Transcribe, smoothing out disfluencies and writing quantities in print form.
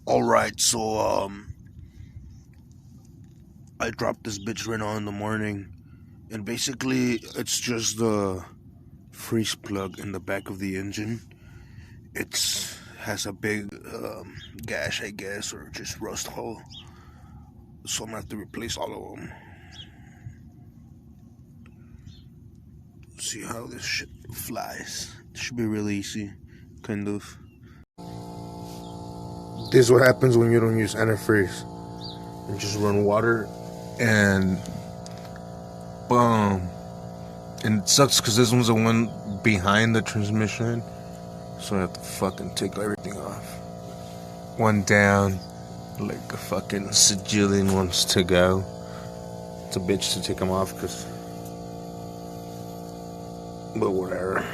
Alright, so I dropped this bitch right now in the morning, and basically it's just the freeze plug in the back of the engine. It's has a big gash, I guess, or just rust hole. So I'm gonna have to replace all of them. See how this shit flies. It should be really easy, kind of. This is what happens when you don't use antifreeze. You just run water and boom. And it sucks because this one's the one behind the transmission, so I have to fucking take everything off. One down, like a fucking sajillion ones to go. It's a bitch to take them off, but whatever.